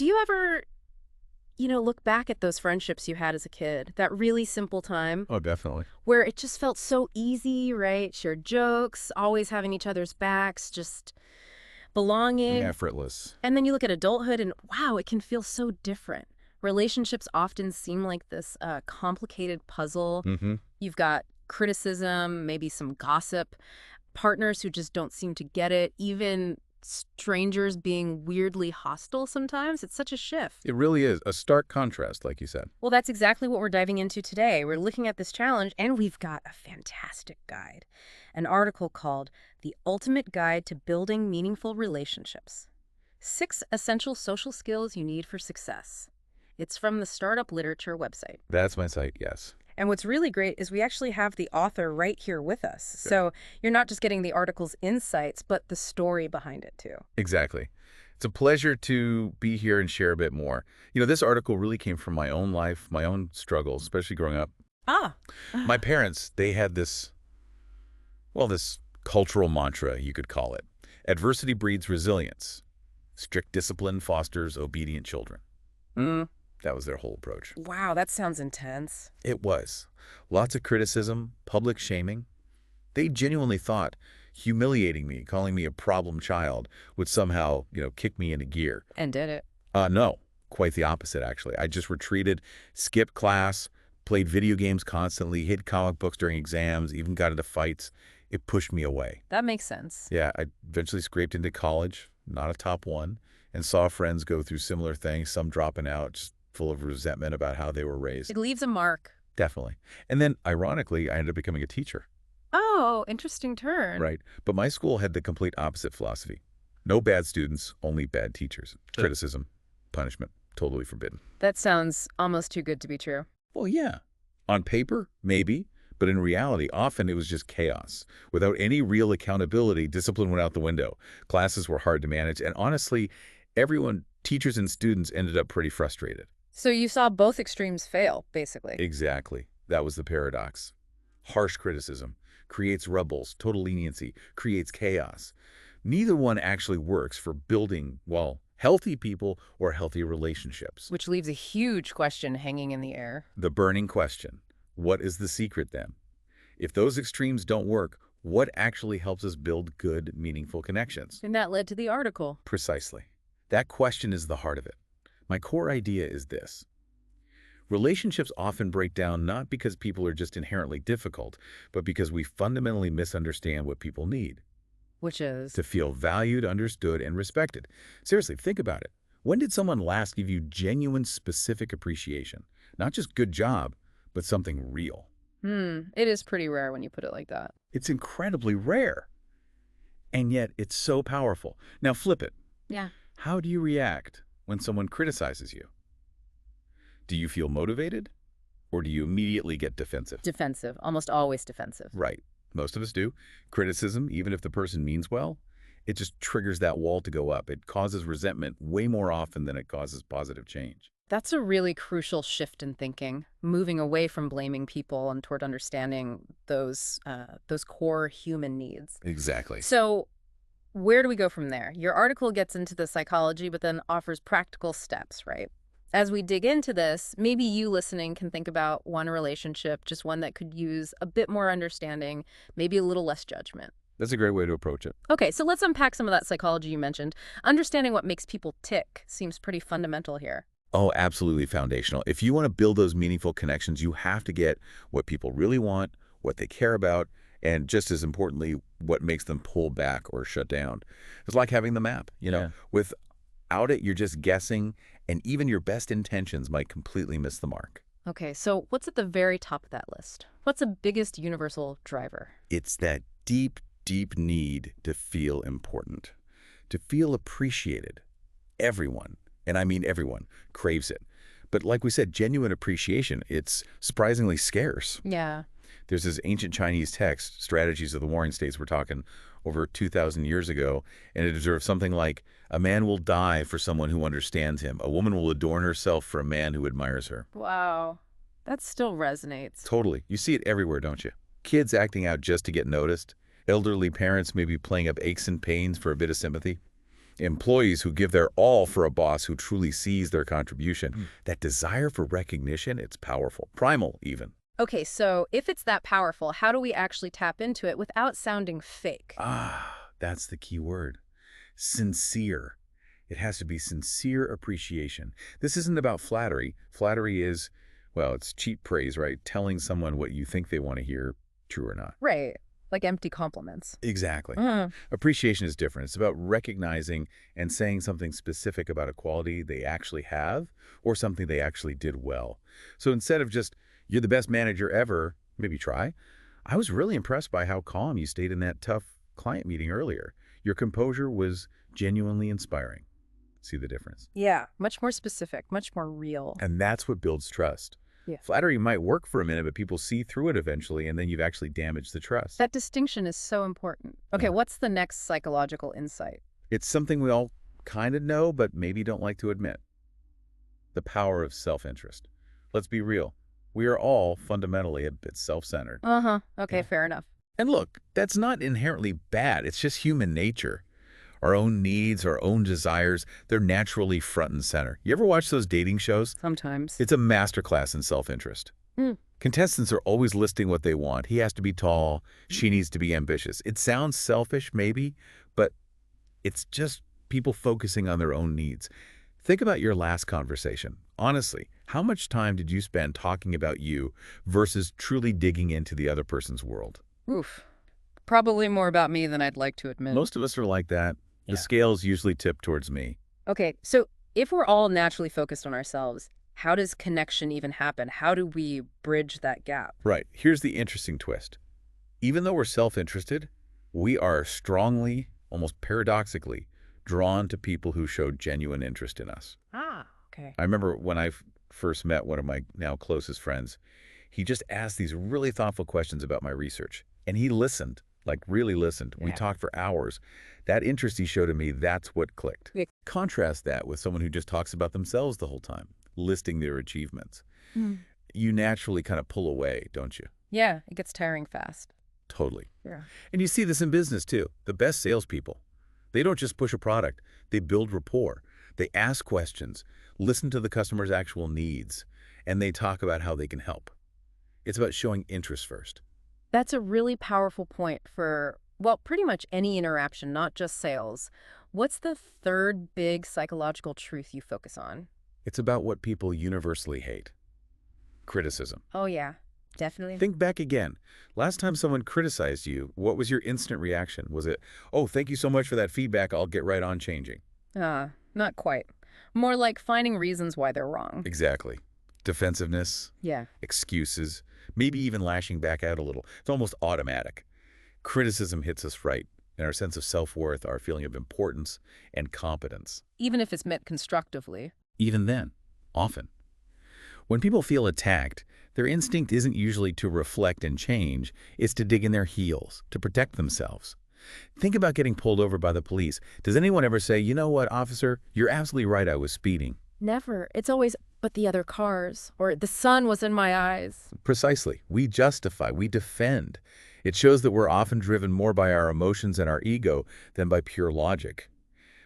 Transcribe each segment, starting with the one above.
Do you ever, look back at those friendships you had as a kid, that really simple time Oh, definitely. where it just felt so easy, right? Shared jokes, always having each other's backs, just belonging. Effortless. And then you look at adulthood and wow, it can feel so different. Relationships often seem like this complicated puzzle. Mm-hmm. You've got criticism, maybe some gossip, partners who just don't seem to get it, even strangers being weirdly hostile sometimes. It's such a shift. It really is a stark contrast, like you said. Well, that's exactly what we're diving into today. We're looking at this challenge, and we've got a fantastic guide, an article called The Ultimate Guide to Building Meaningful Relationships: 6 Essential Social Skills You Need for Success. It's from the Startup Literature website. That's my site, yes. And what's really great is we actually have the author right here with us. So you're not just getting the article's insights, but the story behind it, too. Exactly. It's a pleasure to be here and share a bit more. This article really came from my own life, my own struggles, especially growing up. Ah. My parents, they had this cultural mantra, you could call it. Adversity breeds resilience. Strict discipline fosters obedient children. That was their whole approach. Wow, that sounds intense. It was. Lots of criticism, public shaming. They genuinely thought humiliating me, calling me a problem child, would somehow, kick me into gear. And did it. No, quite the opposite, actually. I just retreated, skipped class, played video games constantly, hid comic books during exams, even got into fights. It pushed me away. That makes sense. Yeah, I eventually scraped into college, not a top one, and saw friends go through similar things, some dropping out, just full of resentment about how they were raised. It leaves a mark. Definitely. And then, ironically, I ended up becoming a teacher. Oh, interesting turn. Right. But my school had the complete opposite philosophy. No bad students, only bad teachers. Criticism, punishment, totally forbidden. That sounds almost too good to be true. Well, yeah. On paper, maybe. But in reality, often it was just chaos. Without any real accountability, discipline went out the window. Classes were hard to manage. And honestly, everyone, teachers and students, ended up pretty frustrated. So you saw both extremes fail, basically. Exactly. That was the paradox. Harsh criticism creates rebels. Total leniency creates chaos. Neither one actually works for building, healthy people or healthy relationships. Which leaves a huge question hanging in the air. The burning question. What is the secret then? If those extremes don't work, what actually helps us build good, meaningful connections? And that led to the article. Precisely. That question is the heart of it. My core idea is this. Relationships often break down not because people are just inherently difficult, but because we fundamentally misunderstand what people need. Which is? To feel valued, understood, and respected. Seriously, think about it. When did someone last give you genuine, specific appreciation? Not just good job, but something real. It is pretty rare when you put it like that. It's incredibly rare. And yet, it's so powerful. Now flip it. Yeah. How do you react when someone criticizes you? Do you feel motivated? Or do you immediately get defensive? Defensive. Almost always defensive. Right. Most of us do. Criticism, even if the person means well, it just triggers that wall to go up. It causes resentment way more often than it causes positive change. That's a really crucial shift in thinking, moving away from blaming people and toward understanding those core human needs. Exactly. So where do we go from there? Your article gets into the psychology, but then offers practical steps, right? As we dig into this, maybe you listening can think about one relationship, just one that could use a bit more understanding, maybe a little less judgment. That's a great way to approach it. Okay, so let's unpack some of that psychology you mentioned. Understanding what makes people tick seems pretty fundamental here. Oh, absolutely foundational. If you want to build those meaningful connections, you have to get what people really want, what they care about, and just as importantly, what makes them pull back or shut down. It's like having the map, Without it, you're just guessing, and even your best intentions might completely miss the mark. Okay, so what's at the very top of that list? What's the biggest universal driver? It's that deep, deep need to feel important, to feel appreciated. Everyone, and I mean everyone, craves it. But like we said, genuine appreciation, it's surprisingly scarce. Yeah. There's this ancient Chinese text, Strategies of the Warring States, we're talking over 2,000 years ago, and it observes something like, a man will die for someone who understands him. A woman will adorn herself for a man who admires her. Wow. That still resonates. Totally. You see it everywhere, don't you? Kids acting out just to get noticed. Elderly parents maybe playing up aches and pains for a bit of sympathy. Employees who give their all for a boss who truly sees their contribution. That desire for recognition, it's powerful, primal even. Okay, so if it's that powerful, how do we actually tap into it without sounding fake? That's the key word. Sincere. It has to be sincere appreciation. This isn't about flattery. Flattery is, well, it's cheap praise, right? Telling someone what you think they want to hear, true or not. Right, like empty compliments. Exactly. Mm. Appreciation is different. It's about recognizing and saying something specific about a quality they actually have or something they actually did well. So instead of just, you're the best manager ever, maybe try, I was really impressed by how calm you stayed in that tough client meeting earlier. Your composure was genuinely inspiring. See the difference? Yeah, much more specific, much more real. And that's what builds trust. Yeah. Flattery might work for a minute, but people see through it eventually, and then you've actually damaged the trust. That distinction is so important. Okay, Yeah. what's the next psychological insight? It's something we all kind of know, but maybe don't like to admit. The power of self-interest. Let's be real. We are all fundamentally a bit self-centered. Uh-huh. Okay, Yeah. fair enough. And look, that's not inherently bad. It's just human nature. Our own needs, our own desires, they're naturally front and center. You ever watch those dating shows? Sometimes. It's a masterclass in self-interest. Mm. Contestants are always listing what they want. He has to be tall. She needs to be ambitious. It sounds selfish, maybe, but it's just people focusing on their own needs. Think about your last conversation. Honestly, how much time did you spend talking about you versus truly digging into the other person's world? Oof. Probably more about me than I'd like to admit. Most of us are like that. Yeah. The scales usually tip towards me. Okay, so if we're all naturally focused on ourselves, how does connection even happen? How do we bridge that gap? Right. Here's the interesting twist. Even though we're self-interested, we are strongly, almost paradoxically, drawn to people who show genuine interest in us. Ah, okay. I remember when I first met one of my now closest friends, he just asked these really thoughtful questions about my research. And he listened, like really listened. We Yeah. talked for hours. That interest he showed in me, that's what clicked. Yeah. Contrast that with someone who just talks about themselves the whole time, listing their achievements. Mm. You naturally kind of pull away, don't you? Yeah, it gets tiring fast. Totally. Yeah. And you see this in business too. The best salespeople, they don't just push a product. They build rapport. They ask questions, listen to the customer's actual needs, and they talk about how they can help. It's about showing interest first. That's a really powerful point for, well, pretty much any interaction, not just sales. What's the third big psychological truth you focus on? It's about what people universally hate. Criticism. Oh, yeah, definitely. Think back again. Last time someone criticized you, what was your instant reaction? Was it, oh, thank you so much for that feedback, I'll get right on changing? Not quite. More like finding reasons why they're wrong. Exactly. Defensiveness, Yeah. excuses, maybe even lashing back out a little. It's almost automatic. Criticism hits us right, and our sense of self-worth, our feeling of importance and competence. Even if it's meant constructively. Even then, often. When people feel attacked, their instinct isn't usually to reflect and change, it's to dig in their heels, to protect themselves. Think about getting pulled over by the police. Does anyone ever say, you know what, officer, you're absolutely right, I was speeding? Never. It's always, but the other cars, or the sun was in my eyes. Precisely. We justify, we defend. It shows that we're often driven more by our emotions and our ego than by pure logic.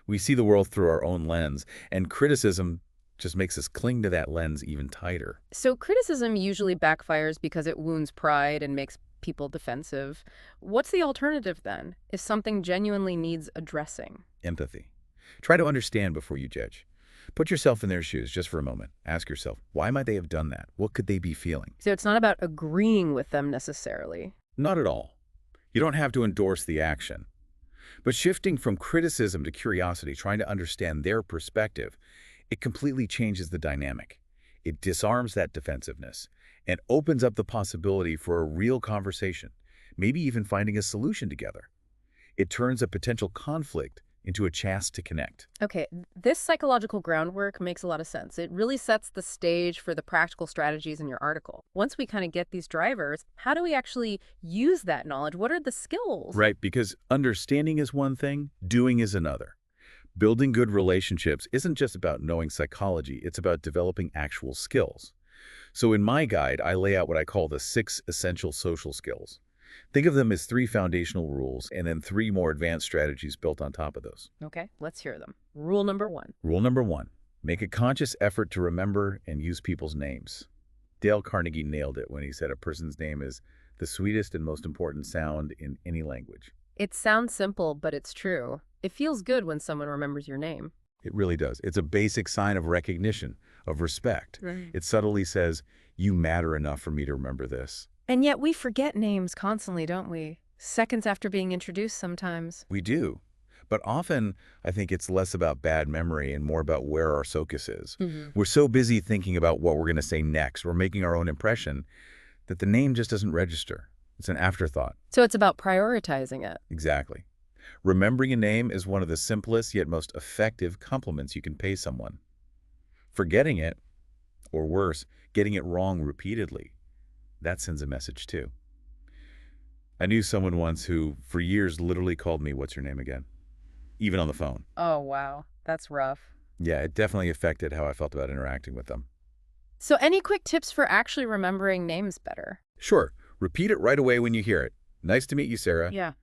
We see the world through our own lens, and criticism just makes us cling to that lens even tighter. So criticism usually backfires because it wounds pride and makes people defensive. What's the alternative then, if something genuinely needs addressing? Empathy. Try to understand before you judge. Put yourself in their shoes just for a moment. Ask yourself, why might they have done that? What could they be feeling? So it's not about agreeing with them necessarily. Not at all. You don't have to endorse the action. But shifting from criticism to curiosity, trying to understand their perspective, it completely changes the dynamic. It disarms that defensiveness and opens up the possibility for a real conversation, maybe even finding a solution together. It turns a potential conflict into a chance to connect. Okay, this psychological groundwork makes a lot of sense. It really sets the stage for the practical strategies in your article. Once we kind of get these drivers, how do we actually use that knowledge? What are the skills? Right, because understanding is one thing, doing is another. Building good relationships isn't just about knowing psychology, it's about developing actual skills. So in my guide, I lay out what I call the 6 essential social skills. Think of them as three foundational rules and then three more advanced strategies built on top of those. Okay, let's hear them. Rule number one. Rule number one, make a conscious effort to remember and use people's names. Dale Carnegie nailed it when he said a person's name is the sweetest and most important sound in any language. It sounds simple, but it's true. It feels good when someone remembers your name. It really does. It's a basic sign of recognition, of respect. Right. It subtly says, you matter enough for me to remember this. And yet we forget names constantly, don't we? Seconds after being introduced sometimes. We do. But often, I think it's less about bad memory and more about where our focus is. We're so busy thinking about what we're going to say next, we're making our own impression, that the name just doesn't register. It's an afterthought. So it's about prioritizing it. Exactly. Remembering a name is one of the simplest yet most effective compliments you can pay someone. Forgetting it, or worse, getting it wrong repeatedly, that sends a message too. I knew someone once who, for years, literally called me, "What's your name again?" Even on the phone. Oh, wow. That's rough. Yeah, it definitely affected how I felt about interacting with them. So any quick tips for actually remembering names better? Sure, repeat it right away when you hear it. "Nice to meet you, Sarah." Yeah.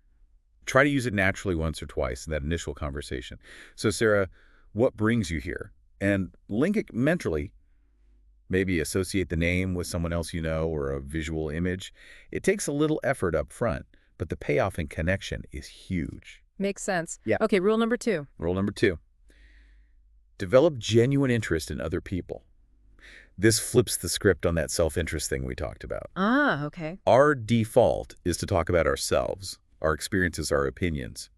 Try to use it naturally once or twice in that initial conversation. So, Sarah, what brings you here? And link it mentally. Maybe associate the name with someone else you know or a visual image. It takes a little effort up front, but the payoff and connection is huge. Makes sense. Yeah. Okay, rule number two. Rule number two, develop genuine interest in other people. This flips the script on that self-interest thing we talked about. Ah, okay. Our default is to talk about ourselves, our experiences, our opinions.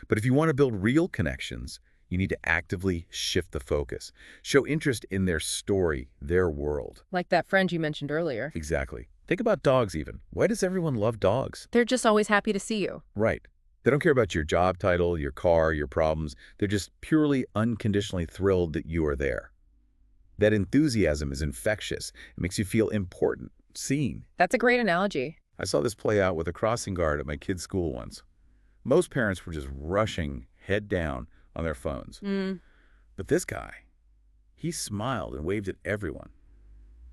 But if you want to build real connections, you need to actively shift the focus. Show interest in their story, their world. Like that friend you mentioned earlier. Exactly. Think about dogs even. Why does everyone love dogs? They're just always happy to see you. Right. They don't care about your job title, your car, your problems. They're just purely unconditionally thrilled that you are there. That enthusiasm is infectious. It makes you feel important, seen. That's a great analogy. I saw this play out with a crossing guard at my kid's school once. Most parents were just rushing head down on their phones. But this guy, he smiled and waved at everyone.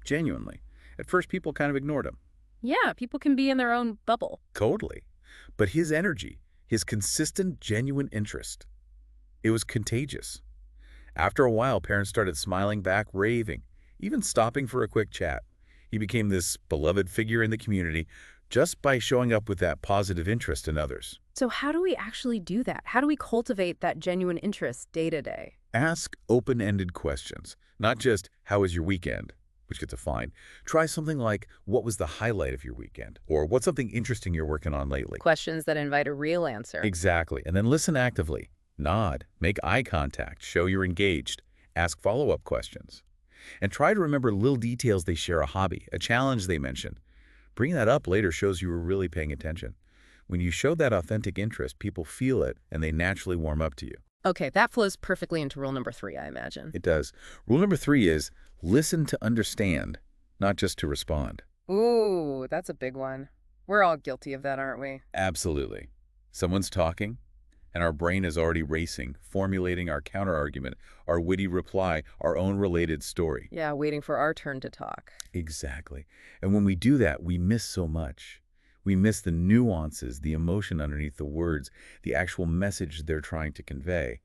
Genuinely. At first, people kind of ignored him. Yeah, people can be in their own bubble. Totally. But his energy, his consistent, genuine interest, it was contagious. After a while, parents started smiling back, raving, even stopping for a quick chat. He became this beloved figure in the community just by showing up with that positive interest in others. So how do we actually do that? How do we cultivate that genuine interest day to day? Ask open-ended questions, not just, "How was your weekend?" which gets a fine. Try something like, "What was the highlight of your weekend?" Or, "What's something interesting you're working on lately?" Questions that invite a real answer. Exactly. And then listen actively. Nod, make eye contact, show you're engaged, ask follow-up questions. And try to remember little details they share, a hobby, a challenge they mention. Bringing that up later shows you were really paying attention. When you show that authentic interest, people feel it and they naturally warm up to you. Okay, that flows perfectly into rule number three, I imagine. It does. Rule number three is listen to understand, not just to respond. Ooh, that's a big one. We're all guilty of that, aren't we? Absolutely. Someone's talking, and our brain is already racing, formulating our counterargument, our witty reply, our own related story. Yeah, waiting for our turn to talk. Exactly. And when we do that, we miss so much. We miss the nuances, the emotion underneath the words, the actual message they're trying to convey.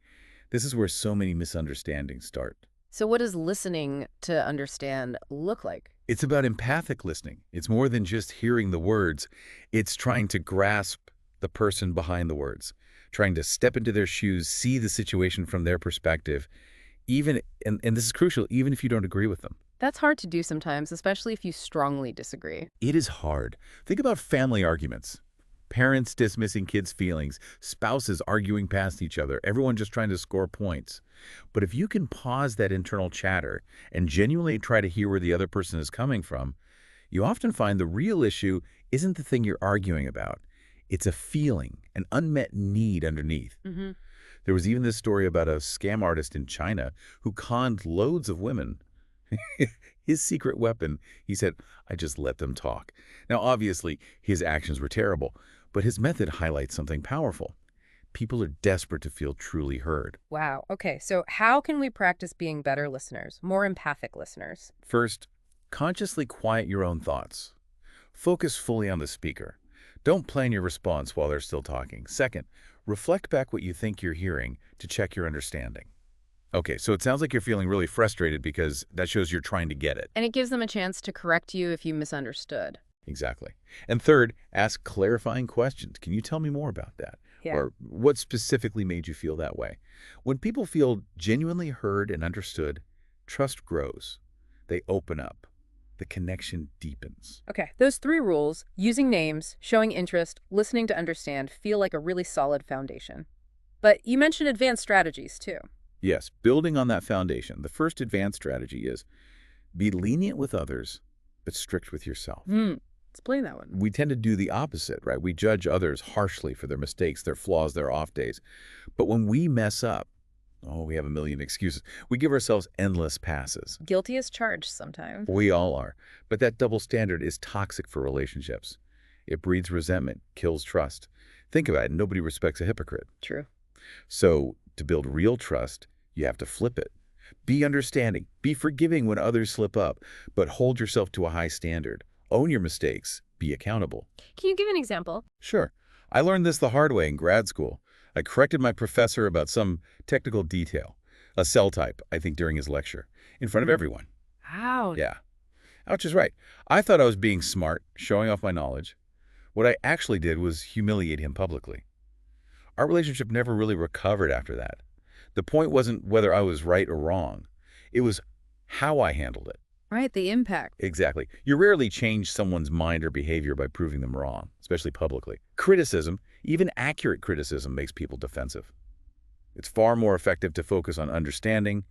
This is where so many misunderstandings start. So what does listening to understand look like? It's about empathic listening. It's more than just hearing the words. It's trying to grasp the person behind the words, trying to step into their shoes, see the situation from their perspective, even, and this is crucial, even if you don't agree with them. That's hard to do sometimes, especially if you strongly disagree. It is hard. Think about family arguments. Parents dismissing kids' feelings, spouses arguing past each other, everyone just trying to score points. But if you can pause that internal chatter and genuinely try to hear where the other person is coming from, you often find the real issue isn't the thing you're arguing about. It's a feeling, an unmet need underneath. There was even this story about a scam artist in China who conned loads of women. His secret weapon, he said, "I just let them talk." Now, obviously, his actions were terrible, but his method highlights something powerful. People are desperate to feel truly heard. Wow. Okay, so how can we practice being better listeners, more empathic listeners? First, consciously quiet your own thoughts. Focus fully on the speaker. Don't plan your response while they're still talking. Second, reflect back what you think you're hearing to check your understanding. Okay, so it sounds like you're feeling really frustrated because that shows you're trying to get it. And it gives them a chance to correct you if you misunderstood. Exactly. And third, ask clarifying questions. Can you tell me more about that? Yeah. Or what specifically made you feel that way? When people feel genuinely heard and understood, trust grows. They open up. The connection deepens. Okay, those 3 rules, using names, showing interest, listening to understand, feel like a really solid foundation. But you mentioned advanced strategies, too. Yes, building on that foundation, the first advanced strategy is be lenient with others, but strict with yourself. Explain that one. We tend to do the opposite, right? We judge others harshly for their mistakes, their flaws, their off days. But when we mess up, oh, we have a million excuses. We give ourselves endless passes. Guilty as charged sometimes. We all are. But that double standard is toxic for relationships. It breeds resentment, kills trust. Think about it. Nobody respects a hypocrite. True. So to build real trust, you have to flip it. Be understanding. Be forgiving when others slip up, but hold yourself to a high standard. Own your mistakes. Be accountable. Can you give an example? Sure. I learned this the hard way in grad school. I corrected my professor about some technical detail, a cell type, I think during his lecture, in front of everyone. Wow. Yeah. Ouch is right. I thought I was being smart, showing off my knowledge. What I actually did was humiliate him publicly. Our relationship never really recovered after that. The point wasn't whether I was right or wrong. It was how I handled it. Right, the impact. Exactly. You rarely change someone's mind or behavior by proving them wrong, especially publicly. Criticism, even accurate criticism, makes people defensive. It's far more effective to focus on understanding,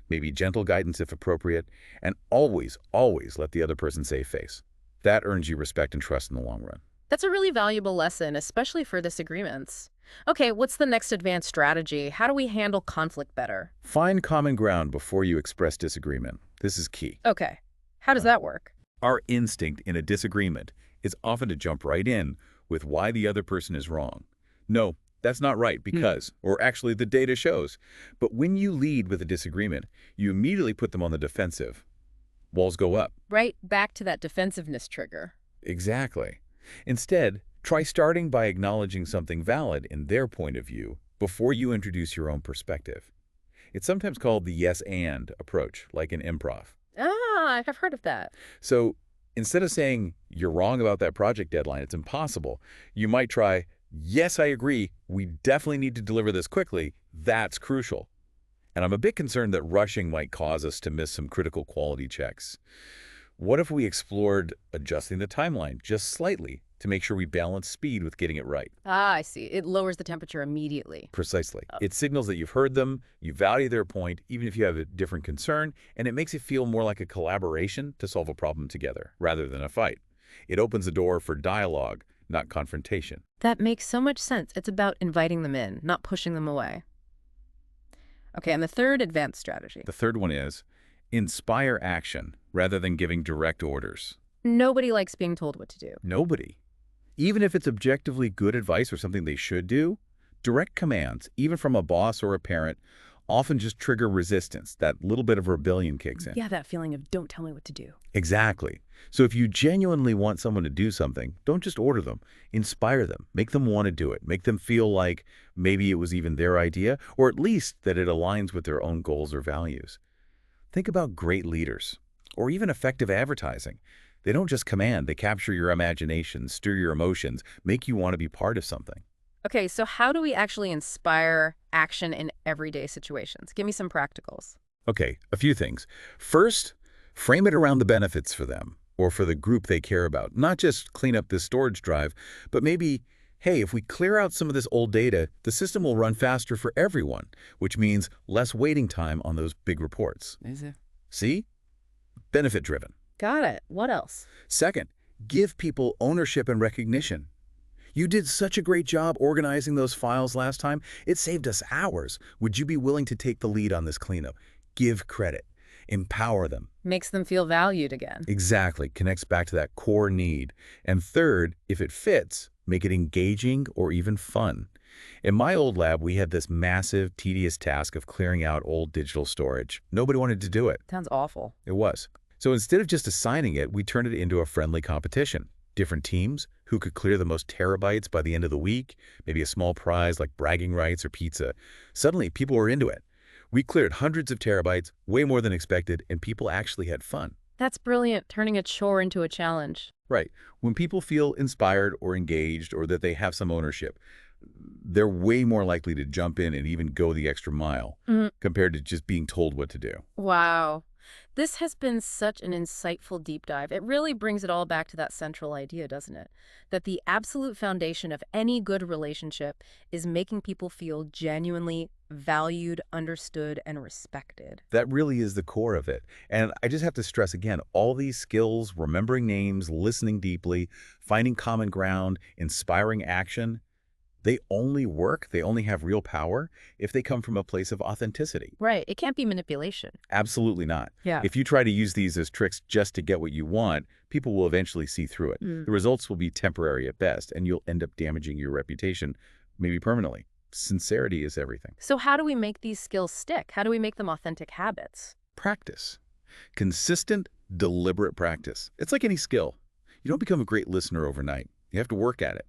maybe gentle guidance if appropriate, and always, always let the other person save face. That earns you respect and trust in the long run. That's a really valuable lesson, especially for disagreements. Okay, what's the next advanced strategy? How do we handle conflict better? Find common ground before you express disagreement. This is key. Okay, how does that work? Our instinct in a disagreement is often to jump right in with why the other person is wrong. No, that's not right because, or actually the data shows. But when you lead with a disagreement, you immediately put them on the defensive. Walls go up. Right back to that defensive trigger. Exactly. Instead, try starting by acknowledging something valid in their point of view before you introduce your own perspective. It's sometimes called the yes and approach, like in improv. Ah, I've heard of that. So instead of saying, you're wrong about that project deadline, it's impossible, you might try, yes, I agree, we definitely need to deliver this quickly, that's crucial. And I'm a bit concerned that rushing might cause us to miss some critical quality checks. What if we explored adjusting the timeline just slightly to make sure we balance speed with getting it right? Ah, I see. It lowers the temperature immediately. Precisely. It signals that you've heard them, you value their point, even if you have a different concern, and it makes it feel more like a collaboration to solve a problem together, rather than a fight. It opens the door for dialogue, not confrontation. That makes so much sense. It's about inviting them in, not pushing them away. Okay, and the third advanced strategy. The third one is inspire action rather than giving direct orders. Nobody likes being told what to do. Nobody. Even if it's objectively good advice or something they should do, direct commands, even from a boss or a parent, often just trigger resistance. That little bit of rebellion kicks in. Yeah, that feeling of don't tell me what to do. Exactly. So if you genuinely want someone to do something, don't just order them. Inspire them. Make them want to do it. Make them feel like maybe it was even their idea, or at least that it aligns with their own goals or values. Think about great leaders, or even effective advertising. They don't just command, they capture your imagination, stir your emotions, make you want to be part of something. Okay, so how do we actually inspire action in everyday situations? Give me some practicals. Okay, a few things. First, frame it around the benefits for them or for the group they care about. Not just clean up this storage drive, but maybe, hey, if we clear out some of this old data, the system will run faster for everyone, which means less waiting time on those big reports. Is it? See? Benefit-driven. Got it. What else? Second, give people ownership and recognition. You did such a great job organizing those files last time. It saved us hours. Would you be willing to take the lead on this cleanup? Give credit. Empower them. Makes them feel valued again. Exactly. Connects back to that core need. And third, if it fits, make it engaging or even fun. In my old lab, we had this massive, tedious task of clearing out old digital storage. Nobody wanted to do it. Sounds awful. It was. So instead of just assigning it, we turned it into a friendly competition. different teams, who could clear the most terabytes by the end of the week, maybe a small prize like bragging rights or pizza. Suddenly, people were into it. We cleared hundreds of terabytes, way more than expected, and people actually had fun. That's brilliant, turning a chore into a challenge. Right. When people feel inspired or engaged or that they have some ownership, they're way more likely to jump in and even go the extra mile compared to just being told what to do. Wow. This has been such an insightful deep dive. It really brings it all back to that central idea, doesn't it? That the absolute foundation of any good relationship is making people feel genuinely valued, understood, and respected. That really is the core of it. And I just have to stress again, all these skills, remembering names, listening deeply, finding common ground, inspiring action, they only work, they only have real power if they come from a place of authenticity. Right. It can't be manipulation. Absolutely not. Yeah. If you try to use these as tricks just to get what you want, people will eventually see through it. The results will be temporary at best, and you'll end up damaging your reputation, maybe permanently. Sincerity is everything. So how do we make these skills stick? How do we make them authentic habits? Practice. Consistent, deliberate practice. It's like any skill. You don't become a great listener overnight. You have to work at it.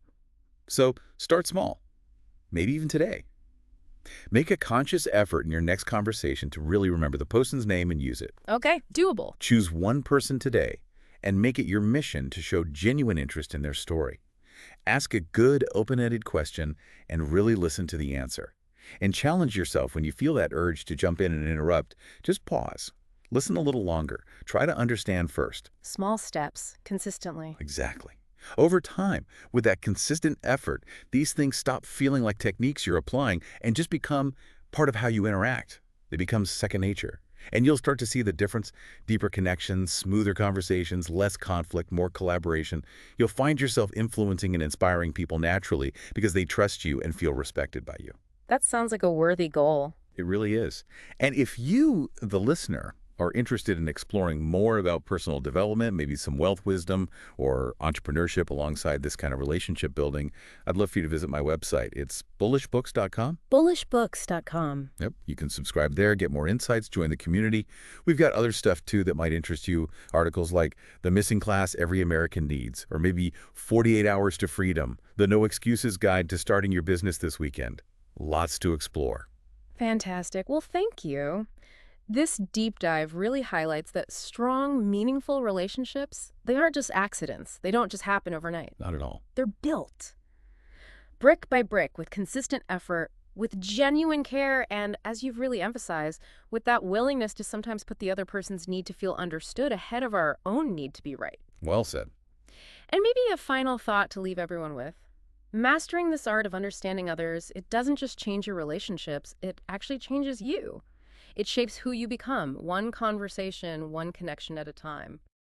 So start small, maybe even today. Make a conscious effort in your next conversation to really remember the person's name and use it. Okay, doable. Choose one person today and make it your mission to show genuine interest in their story. Ask a good, open-ended question and really listen to the answer. And challenge yourself when you feel that urge to jump in and interrupt. Just pause. Listen a little longer. Try to understand first. Small steps, consistently. Exactly. Over time, with that consistent effort, these things stop feeling like techniques you're applying and just become part of how you interact. They become second nature. And you'll start to see the difference: deeper connections, smoother conversations, less conflict, more collaboration. You'll find yourself influencing and inspiring people naturally because they trust you and feel respected by you. That sounds like a worthy goal. It really is. And if you, the listener, are interested in exploring more about personal development, maybe some wealth wisdom or entrepreneurship alongside this kind of relationship building, I'd love for you to visit my website. It's bullishbooks.com. Bullishbooks.com. Yep, you can subscribe there, get more insights, join the community. We've got other stuff, too, that might interest you. Articles like The Missing Class Every American Needs, or maybe 48 Hours to Freedom, the No Excuses Guide to Starting Your Business This Weekend. Lots to explore. Fantastic. Well, thank you. This deep dive really highlights that strong, meaningful relationships, they aren't just accidents. They don't just happen overnight. Not at all. They're built brick by brick with consistent effort, with genuine care, and, as you've really emphasized, with that willingness to sometimes put the other person's need to feel understood ahead of our own need to be right. Well said. And maybe a final thought to leave everyone with. Mastering this art of understanding others, it doesn't just change your relationships, it actually changes you. It shapes who you become, one conversation, one connection at a time.